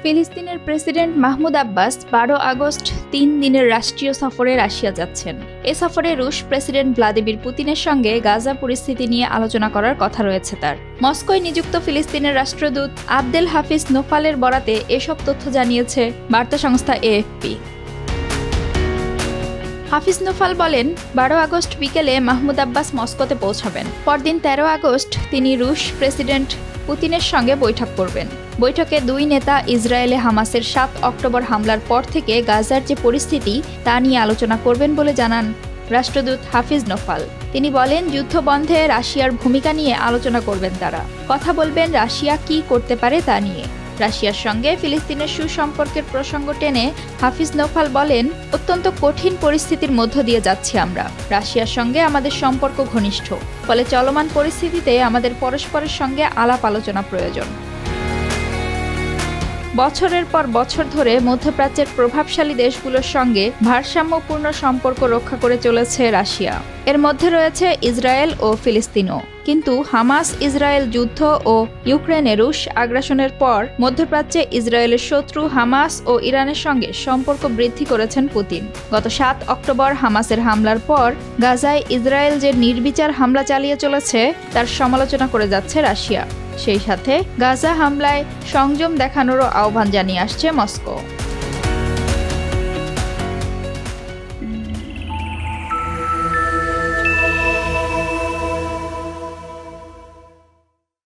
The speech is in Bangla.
ফিলিস্তিনের প্রেসিডেন্ট মাহমুদ আব্বাস 12 আগস্ট 3 দিনের রাষ্ট্রীয় সফরে রাশিয়া যাচ্ছেন। এ সফরে রুশ প্রেসিডেন্ট ভ্লাদিমির পুতিনের সঙ্গে গাজা পরিস্থিতি নিয়ে আলোচনা করার কথা রয়েছে তার। মস্কোয় নিযুক্ত ফিলিস্তিনের রাষ্ট্রদূত আবদেল হাফিজ নোফালের বরাতে এসব তথ্য জানিয়েছে বার্তা সংস্থা এএফপি। হাফিজ নোফাল বলেন, 12 আগস্ট বিকেলে মাহমুদ আব্বাস মস্কোতে পৌঁছাবেন। পরদিন 13 আগস্ট তিনি রুশ প্রেসিডেন্ট পুতিনের সঙ্গে বৈঠক করবেন। বৈঠকে দুই নেতা ইসরায়েলে হামাসের 7 অক্টোবর হামলার পর থেকে গাজার যে পরিস্থিতি তা নিয়ে আলোচনা করবেন বলে জানান রাষ্ট্রদূত হাফিজ নোফাল। তিনি বলেন, যুদ্ধ বন্ধে রাশিয়ার ভূমিকা নিয়ে আলোচনা করবেন তারা। কথা বলবেন রাশিয়া কি করতে পারে তা নিয়ে। রাশিয়ার সঙ্গে ফিলিস্তিনের সুসম্পর্কের প্রসঙ্গ টেনে হাফিজ নোফাল বলেন, অত্যন্ত কঠিন পরিস্থিতির মধ্য দিয়ে যাচ্ছি আমরা। রাশিয়ার সঙ্গে আমাদের সম্পর্ক ঘনিষ্ঠ, ফলে চলমান পরিস্থিতিতে আমাদের পরস্পরের সঙ্গে আলাপ আলোচনা প্রয়োজন। বছরের পর বছর ধরে মধ্যপ্রাচ্যের প্রভাবশালী দেশগুলোর সঙ্গে ভারসাম্যপূর্ণ সম্পর্ক রক্ষা করে চলেছে রাশিয়া। এর মধ্যে রয়েছে ইসরায়েল ও ফিলিস্তিনও। কিন্তু হামাস ইসরায়েল যুদ্ধ ও ইউক্রেনে রুশ আগ্রাসনের পর মধ্যপ্রাচ্যে ইসরায়েলের শত্রু হামাস ও ইরানের সঙ্গে সম্পর্ক বৃদ্ধি করেছেন পুতিন। গত 7 অক্টোবর হামাসের হামলার পর গাজায় ইসরায়েল যে নির্বিচার হামলা চালিয়ে চলেছে তার সমালোচনা করে যাচ্ছে রাশিয়া। সেই সাথে গাজা হামলায় সংযম দেখানোরও আহ্বান জানিয়ে আসছে মস্কো।